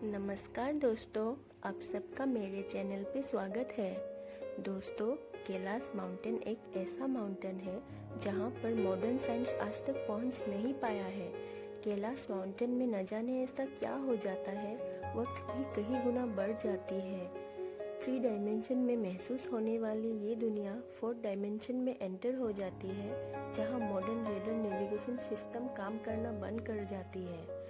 नमस्कार दोस्तों, आप सबका मेरे चैनल पे स्वागत है। दोस्तों, कैलाश माउंटेन एक ऐसा माउंटेन है जहाँ पर मॉडर्न साइंस आज तक पहुँच नहीं पाया है। कैलाश माउंटेन में न जाने ऐसा क्या हो जाता है, वक्त भी कई गुना बढ़ जाती है। 3 डायमेंशन में महसूस होने वाली ये दुनिया 4th डायमेंशन में एंटर हो जाती है, जहाँ मॉडर्न रेडर नेविगेशन सिस्टम काम करना बंद कर जाती है।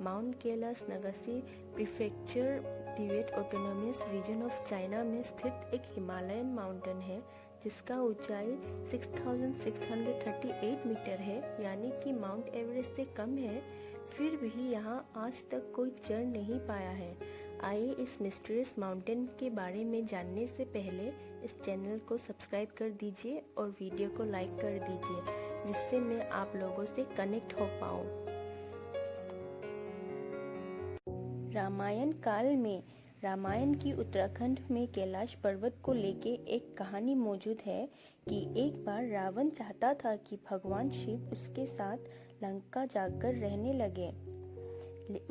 माउंट कैलाश नगासी prefecture, Tibet autonomous region of China में स्थित एक हिमालयन माउंटेन है जिसका ऊंचाई 6638 मीटर है, यानी कि माउंट एवरेस्ट से कम है। फिर भी यहाँ आज तक कोई चढ़ नहीं पाया है। आइए इस मिस्टीरियस माउंटेन के बारे में जानने से पहले इस चैनल को सब्सक्राइब कर दीजिए और वीडियो को लाइक कर दीजिए, जिससे मैं आप लोगों से कनेक्ट हो पाऊँ। रामायण काल में रामायण की उत्तराखंड में कैलाश पर्वत को लेके एक कहानी मौजूद है कि एक बार रावण चाहता था कि भगवान शिव उसके साथ लंका जाकर रहने लगे।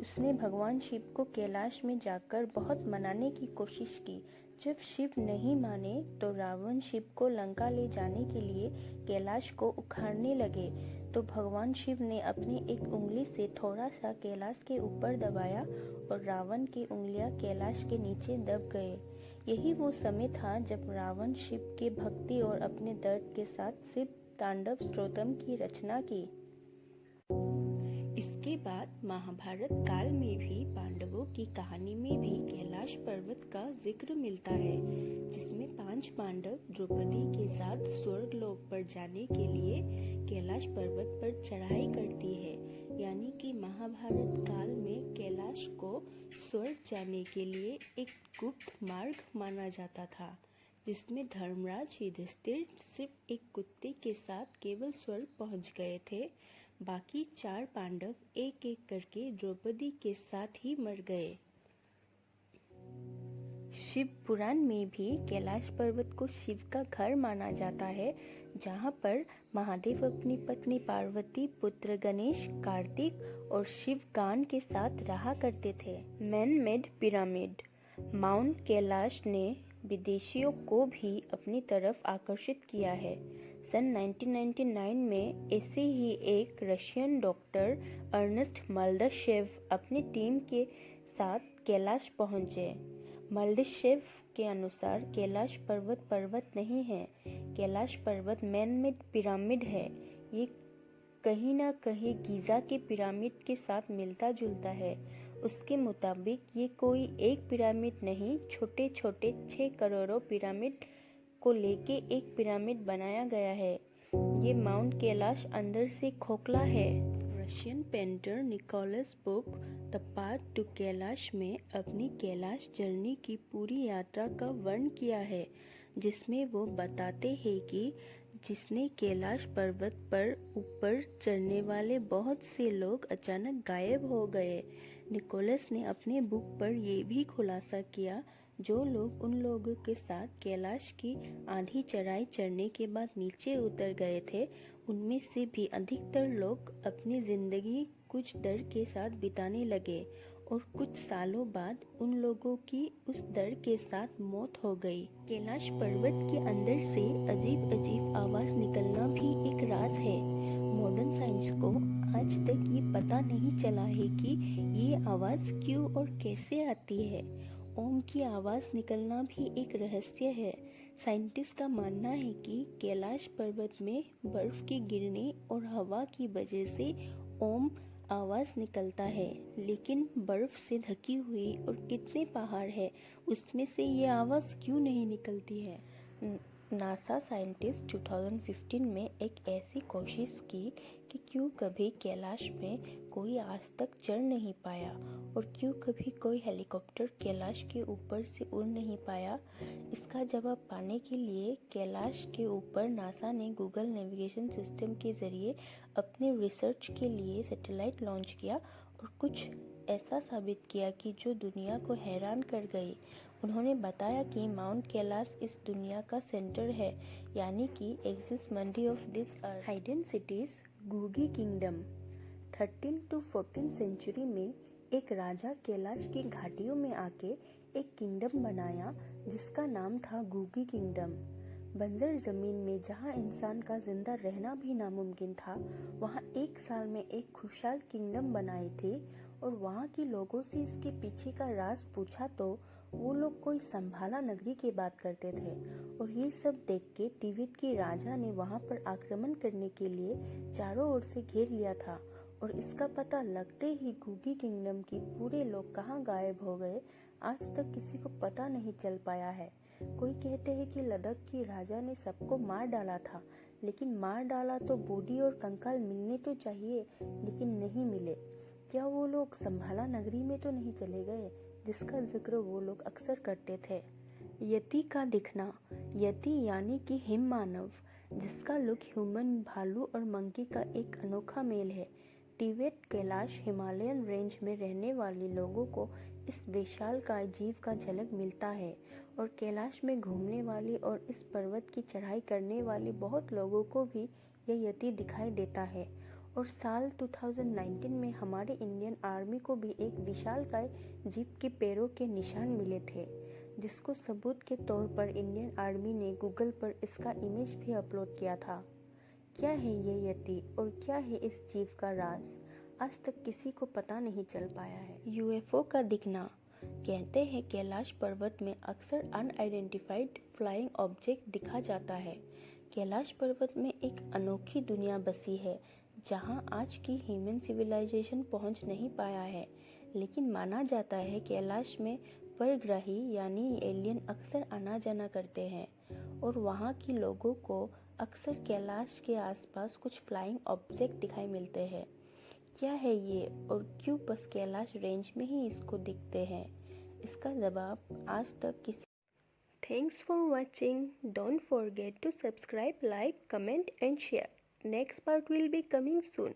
उसने भगवान शिव को कैलाश में जाकर बहुत मनाने की कोशिश की। जब शिव नहीं माने तो रावण शिव को लंका ले जाने के लिए कैलाश को उखाड़ने लगे। तो भगवान शिव ने अपनी एक उंगली से थोड़ा सा कैलाश के ऊपर दबाया और रावण की उंगलियां कैलाश के नीचे दब गए। यही वो समय था जब रावण शिव के भक्ति और अपने दर्द के साथ शिव तांडव स्तोत्रम की रचना की। इसके बाद महाभारत काल में भी पांडवों की कहानी में भी कैलाश पर्वत का जिक्र मिलता है, जिसमें 5 पांडव द्रौपदी के साथ स्वर्ग लोक पर जाने के लिए कैलाश पर्वत पर चढ़ाई करती है। यानी कि महाभारत काल में कैलाश को स्वर्ग जाने के लिए एक गुप्त मार्ग माना जाता था, जिसमें धर्मराज युधिष्ठिर सिर्फ एक कुत्ते के साथ केवल स्वर्ग पहुंच गए थे। बाकी 4 पांडव एक एक करके द्रौपदी के साथ ही मर गए। शिव पुराण में भी कैलाश पर्वत को शिव का घर माना जाता है, जहाँ पर महादेव अपनी पत्नी पार्वती, पुत्र गणेश, कार्तिक और शिव गान के साथ रहा करते थे। Man made pyramid. Mount Kailash ने विदेशियों को भी अपनी तरफ आकर्षित किया है। सन 1999 में ऐसे ही एक रशियन डॉक्टर अर्नेस्ट मल्डशेव अपनी टीम के साथ कैलाश पहुंचे। मल्डशेव के अनुसार कैलाश पर्वत नहीं है, कैलाश पर्वत मैन मेड पिरामिड है। ये कहीं ना कहीं गीज़ा के पिरामिड के साथ मिलता जुलता है। उसके मुताबिक ये कोई एक पिरामिड नहीं, छोटे छोटे 6 करोड़ों पिरामिड को लेके एक पिरामिड बनाया गया है। ये माउंट कैलाश अंदर से खोखला है। Russian painter Nicholas book the path to Kailash में अपनी कैलाश जर्नी की पूरी यात्रा का वर्णन किया है, जिसमें वो बताते हैं कि जिसने कैलाश पर्वत पर ऊपर चढ़ने वाले बहुत से लोग अचानक गायब हो गए। निकोलस ने अपने बुक पर यह भी खुलासा किया, जो लोग उन लोगों के साथ कैलाश की आधी चढ़ाई चढ़ने के बाद नीचे उतर गए थे, उनमें से भी अधिकतर लोग अपनी जिंदगी कुछ डर के साथ बिताने लगे और कुछ सालों बाद उन लोगों की उस डर के साथ मौत हो गई। कैलाश पर्वत के अंदर से अजीब अजीब आवाज निकलना भी एक राज है। मॉडर्न साइंस को आज तक ये पता नहीं चला है कि ये आवाज क्यों और कैसे आती है। ओम की आवाज निकलना भी एक रहस्य है। साइंटिस्ट का मानना है कि कैलाश पर्वत में बर्फ के गिरने और हवा की वजह से ओम आवाज निकलता है, लेकिन बर्फ से ढकी हुई और कितने पहाड़ है, उसमें से ये आवाज क्यों नहीं निकलती है। नासा साइंटिस्ट 2015 में एक ऐसी कोशिश की कि क्यों कभी कैलाश में कोई आज तक चढ़ नहीं पाया और क्यों कभी कोई हेलीकॉप्टर कैलाश के ऊपर से उड़ नहीं पाया। इसका जवाब पाने के लिए कैलाश के ऊपर नासा ने गूगल नेविगेशन सिस्टम के जरिए अपने रिसर्च के लिए सैटेलाइट लॉन्च किया और कुछ ऐसा साबित किया कि जो दुनिया को हैरान कर गई। उन्होंने बताया कि माउंट कैलाश इस दुनिया का सेंटर है, यानी कि axis mundi of this hidden cities Guge kingdom. 13 to 14 century में एक राजा कैलाश की घाटियों में आके एक किंगडम बनाया जिसका नाम था गुगी किंगडम। बंजर जमीन में जहाँ इंसान का जिंदा रहना भी नामुमकिन था, वहाँ एक साल में एक खुशहाल किंगडम बनाई थी। और वहाँ के लोगों से इसके पीछे का राज पूछा तो वो लोग कोई संभाला नगरी की बात करते थे। और ये सब देख के तिब्बत के राजा ने वहाँ पर आक्रमण करने के लिए चारों ओर से घेर लिया था। और इसका पता लगते ही गुगी किंगडम के पूरे लोग कहाँ गायब हो गए, आज तक किसी को पता नहीं चल पाया है। कोई कहते हैं कि लद्दाख के राजा ने सबको मार डाला था, लेकिन मार डाला तो बॉडी और कंकाल मिलने तो चाहिए, लेकिन नहीं मिले। क्या वो लोग संभाला नगरी में तो नहीं चले गए, जिसका जिक्र वो लोग अक्सर करते थे। यति का दिखना, यति यानी कि हिम मानव, जिसका लुक ह्यूमन, भालू और मंकी का एक अनोखा मेल है। तिब्बत कैलाश हिमालयन रेंज में रहने वाले लोगों को इस विशालकाय जीव का झलक मिलता है। और कैलाश में घूमने वाले और इस पर्वत की चढ़ाई करने वाले बहुत लोगों को भी यह यति दिखाई देता है। और साल 2019 में हमारे इंडियन आर्मी को भी एक विशालकाय जीव के पैरों के निशान मिले थे, जिसको सबूत के तौर पर इंडियन आर्मी ने गूगल पर इसका इमेज भी अपलोड किया था। क्या है ये यति और क्या है इस जीव का राज, आज तक किसी को पता नहीं चल पाया है। यूएफओ का दिखना, कहते हैं कैलाश पर्वत में अक्सर अनआइडेंटिफाइड फ्लाइंग ऑब्जेक्ट दिखा जाता है। कैलाश पर्वत में एक अनोखी दुनिया बसी है जहां आज की ह्यूमन सिविलाइजेशन पहुंच नहीं पाया है, लेकिन माना जाता है कैलाश में परग्रही यानी एलियन अक्सर आना जाना करते हैं। और वहाँ के लोगों को अक्सर कैलाश के आसपास कुछ फ्लाइंग ऑब्जेक्ट दिखाई मिलते हैं। क्या है ये और क्यों बस कैलाश रेंज में ही इसको दिखते हैं, इसका जवाब आज तक किसी। Thanks for watching. Don't forget to subscribe, like, comment and share. Next part will be coming soon.